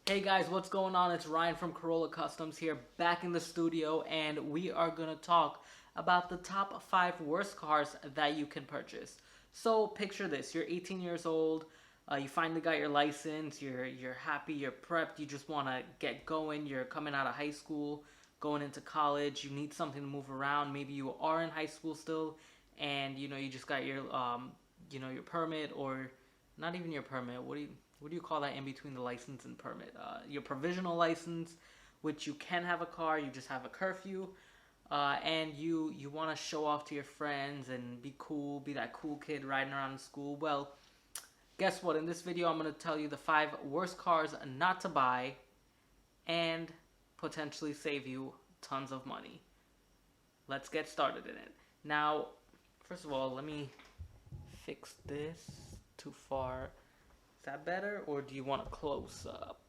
Hey guys, what's going on? It's Ryan from Corolla Customs here, back in the studio, and we are gonna talk about the top 5 worst cars that you can purchase. So picture this: you're 18 years old, you finally got your license, you're happy, you're prepped, you just want to get going. You're coming out of high school, going into college. You need something to move around. Maybe you are in high school still, and you just got your permit, or not even your permit. What do you call that in between the license and permit? Your provisional license, which you can have a car, you just have a curfew, and you want to show off to your friends and be cool, be that cool kid riding around in school. Well, guess what? In this video, I'm going to tell you the 5 worst cars not to buy and potentially save you tons of money. Let's get started in it. Now, first of all, let me fix this. Too far. Is that better, or do you want a close up?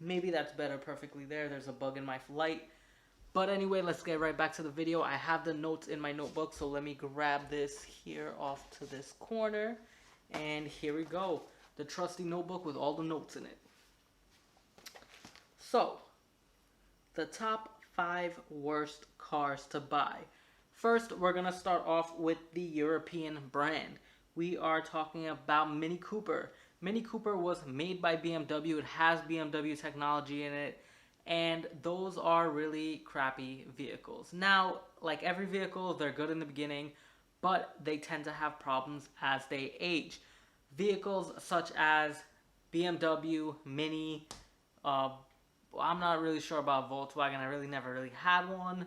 Maybe that's better perfectly there. There's a bug in my light. But anyway, let's get right back to the video. I have the notes in my notebook, so let me grab this here off to this corner. And here we go. The trusty notebook with all the notes in it. So, the top 5 worst cars to buy. First, we're going to start off with the European brand. We are talking about Mini Cooper. Mini Cooper was made by BMW. It has BMW technology in it. And those are really crappy vehicles. Now, like every vehicle, they're good in the beginning, but they tend to have problems as they age. Vehicles such as BMW, Mini, I'm not really sure about Volkswagen. I really never really had one.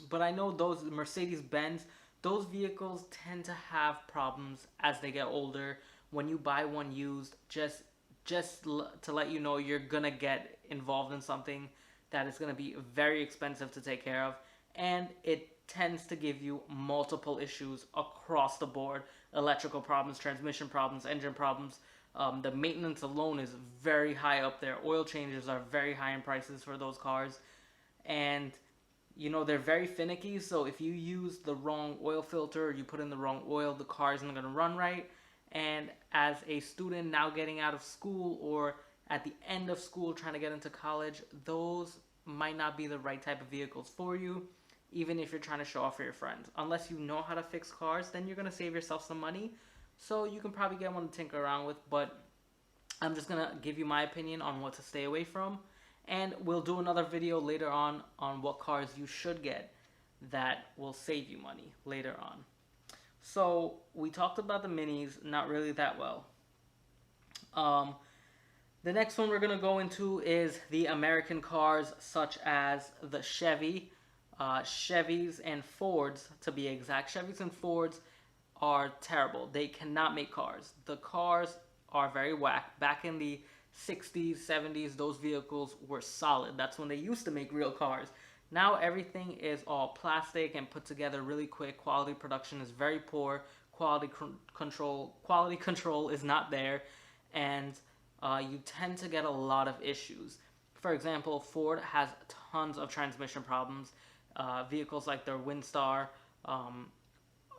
But I know those Mercedes-Benz, those vehicles tend to have problems as they get older. When you buy one used, just to let you know, you're gonna get involved in something that is gonna be very expensive to take care of, and it tends to give you multiple issues across the board: electrical problems, transmission problems, engine problems. The maintenance alone is very high up there. Oil changes are very high in prices for those cars, and they're very finicky. So if you use the wrong oil filter, or you put in the wrong oil, the car isn't going to run right. And as a student now getting out of school, or at the end of school trying to get into college, those might not be the right type of vehicles for you, even if you're trying to show off for your friends. Unless you know how to fix cars, then you're going to save yourself some money. So you can probably get one to tinker around with, but I'm just going to give you my opinion on what to stay away from. And we'll do another video later on what cars you should get that will save you money later on. So we talked about the minis, not really that well. The next one we're going to go into is the American cars, such as the Chevy, Chevys and Fords to be exact. Chevys and Fords are terrible. They cannot make cars. The cars are very whack. Back in the 60s, 70s, those vehicles were solid. That's when they used to make real cars. Now everything is all plastic and put together really quick. Quality production is very poor. Quality control is not there, and you tend to get a lot of issues. For example, Ford has tons of transmission problems. Vehicles like their Windstar,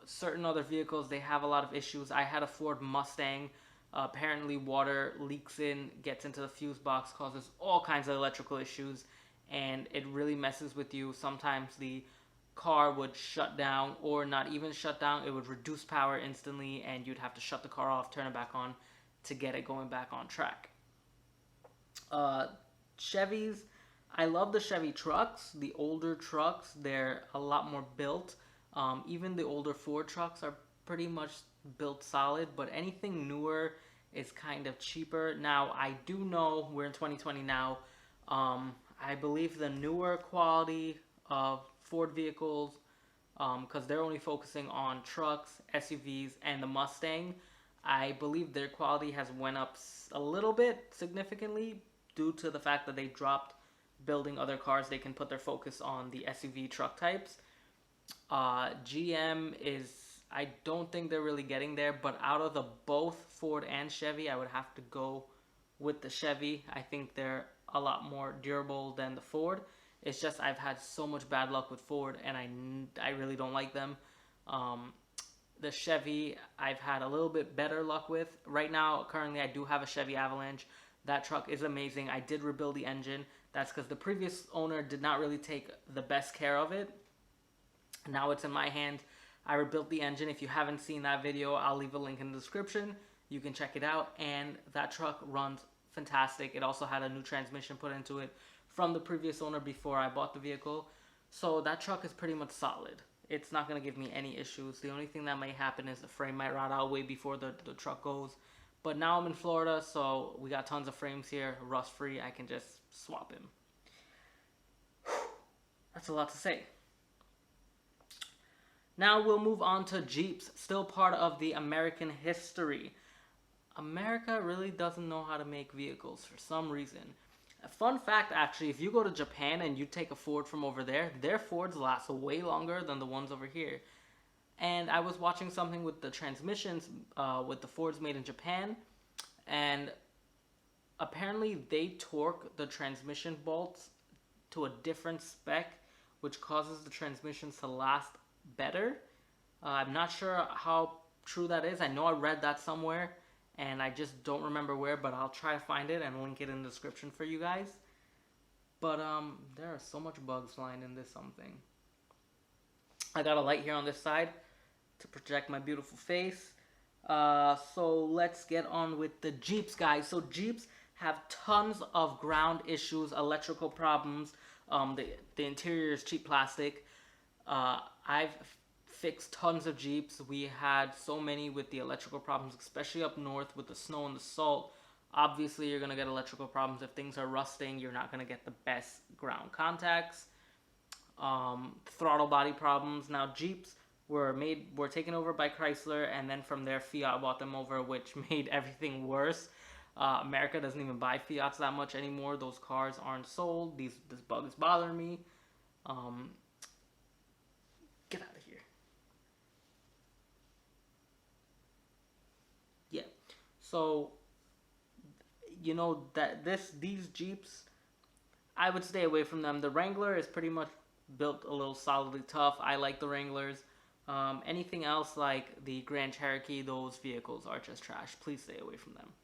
certain other vehicles, they have a lot of issues. I had a Ford Mustang. Apparently water leaks gets into the fuse box, causes all kinds of electrical issues, and it really messes with you. Sometimes the car would shut down, or not even shut down. It would reduce power instantly, and you'd have to shut the car off, turn it back on to get it going back on track. Chevys, I love the Chevy trucks. The older trucks, they're a lot more built. Even the older Ford trucks are pretty much built solid, but anything newer is kind of cheaper. Now, I do know we're in 2020 now. I believe the newer quality of Ford vehicles, because they're only focusing on trucks, SUVs, and the Mustang, I believe their quality has went up a little bit significantly due to the fact that they dropped building other cars. They can put their focus on the SUV truck types. GM is, I don't think they're really getting there, but out of the both Ford and Chevy, I would have to go with the Chevy. I think they're a lot more durable than the Ford. It's just I've had so much bad luck with Ford, and I really don't like them. the Chevy I've had a little bit better luck with. Right now, currently, I do have a Chevy Avalanche. That truck is amazing. I did rebuild the engine. That's because the previous owner did not really take the best care of it. Now it's in my hands. I rebuilt the engine. If you haven't seen that video, I'll leave a link in the description. You can check it out. And that truck runs fantastic. It also had a new transmission put into it from the previous owner before I bought the vehicle. So that truck is pretty much solid. It's not going to give me any issues. The only thing that may happen is the frame might rot out way before the truck goes. But now I'm in Florida, so we got tons of frames here, rust free. I can just swap him. That's a lot to say. Now we'll move on to Jeeps, still part of the American history. America really doesn't know how to make vehicles for some reason. A fun fact, actually, if you go to Japan and you take a Ford from over there, their Fords last way longer than the ones over here. And I was watching something with the transmissions, with the Fords made in Japan, and apparently they torque the transmission bolts to a different spec, which causes the transmissions to last better. I'm not sure how true that is. I know I read that somewhere, and I just don't remember where, but I'll try to find it and link it in the description for you guys. But there are so much bugs flying in this something. I got a light here on this side to project my beautiful face. So let's get on with the Jeeps, guys. So Jeeps have tons of ground issues, electrical problems. The interior is cheap plastic. I've fixed tons of Jeeps. We had so many with the electrical problems, especially up north with the snow and the salt. Obviously, you're going to get electrical problems. If things are rusting, you're not going to get the best ground contacts. Throttle body problems. Now, Jeeps were taken over by Chrysler, and then from there, Fiat bought them over, which made everything worse. America doesn't even buy Fiats that much anymore. Those cars aren't sold. This bug is bothering me. Get out of here. Yeah. So, you know, these Jeeps, I would stay away from them. The Wrangler is pretty much built a little solidly tough. I like the Wranglers. Anything else like the Grand Cherokee, those vehicles are just trash. Please stay away from them.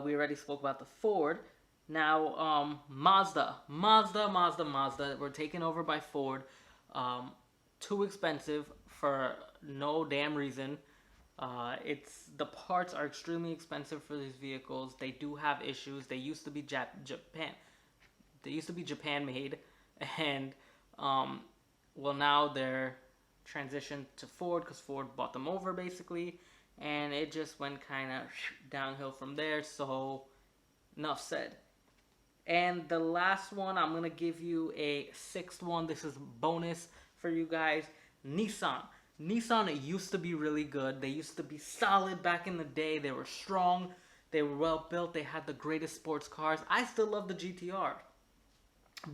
We already spoke about the Ford. Now, Mazda. We're taken over by Ford. Too expensive for no damn reason. The parts are extremely expensive for these vehicles. They do have issues. They used to be Japan made, and well, now they're transitioned to Ford because Ford bought them over basically, and it just went kind of downhill from there. So enough said. And the last one, I'm gonna give you a sixth one. This is bonus for you guys. Nissan used to be really good. They used to be solid back in the day. They were strong. They were well built. They had the greatest sports cars. I still love the GTR.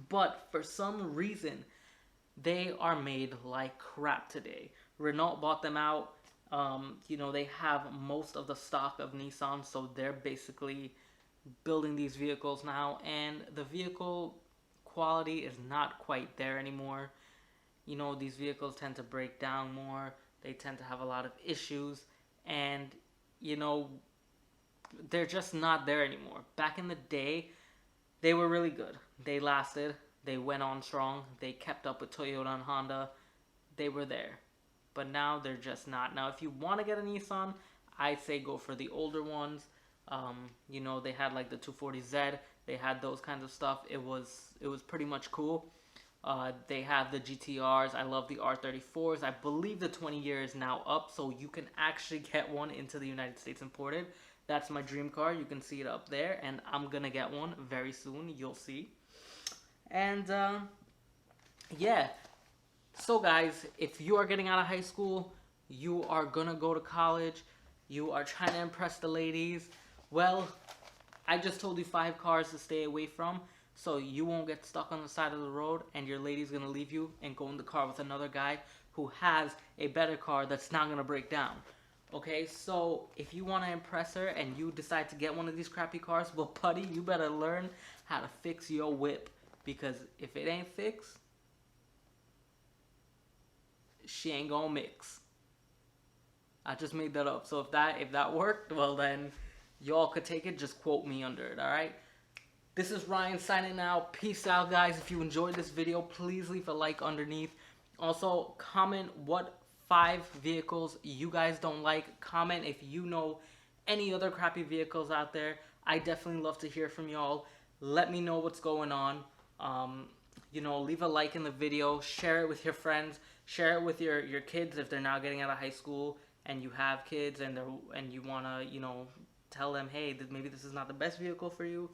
But for some reason, they are made like crap today. Renault bought them out. You know, they have most of the stock of Nissan, so they're basically building these vehicles now, and the vehicle quality is not quite there anymore. You know, these vehicles tend to break down more. They tend to have a lot of issues, and you know, they're just not there anymore. Back in the day, they were really good. They lasted. They went on strong. They kept up with Toyota and Honda. They were there. But now they're just not. Now, if you want to get a Nissan, I'd say go for the older ones. You know, they had like the 240Z. They had those kinds of stuff. It was pretty much cool. They have the GTRs. I love the R34s. I believe the 20-year is now up, so you can actually get one into the United States imported. That's my dream car. You can see it up there, and I'm gonna get one very soon. You'll see. And yeah. So guys, if you are getting out of high school, you are gonna go to college, you are trying to impress the ladies, well, I just told you 5 cars to stay away from, so you won't get stuck on the side of the road and your lady's gonna leave you and go in the car with another guy who has a better car that's not gonna break down. Okay, so if you want to impress her and you decide to get one of these crappy cars, well, buddy, you better learn how to fix your whip, because if it ain't fixed, she ain't gonna mix. I just made that up. So if that worked, well then y'all could take it. Just quote me under it. All right. This is Ryan signing out. Peace out, guys. If you enjoyed this video, please leave a like underneath. Also, comment what 5 vehicles you guys don't like. Comment if you know any other crappy vehicles out there. I definitely love to hear from y'all. Let me know what's going on. Leave a like in the video. Share it with your friends. Share it with your kids if they're now getting out of high school and you have kids and you want to, tell them, hey, maybe this is not the best vehicle for you.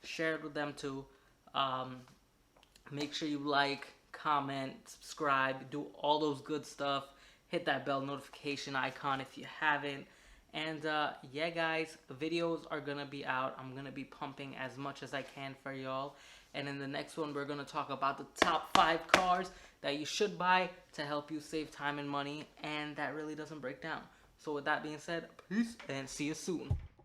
Share it with them too. Make sure you like, comment, subscribe, do all those good stuff. Hit that bell notification icon if you haven't. And yeah, guys, videos are gonna be out. I'm gonna be pumping as much as I can for y'all. And in the next one, we're gonna talk about the top 5 cars that you should buy to help you save time and money, and that really doesn't break down. So with that being said, peace and see you soon.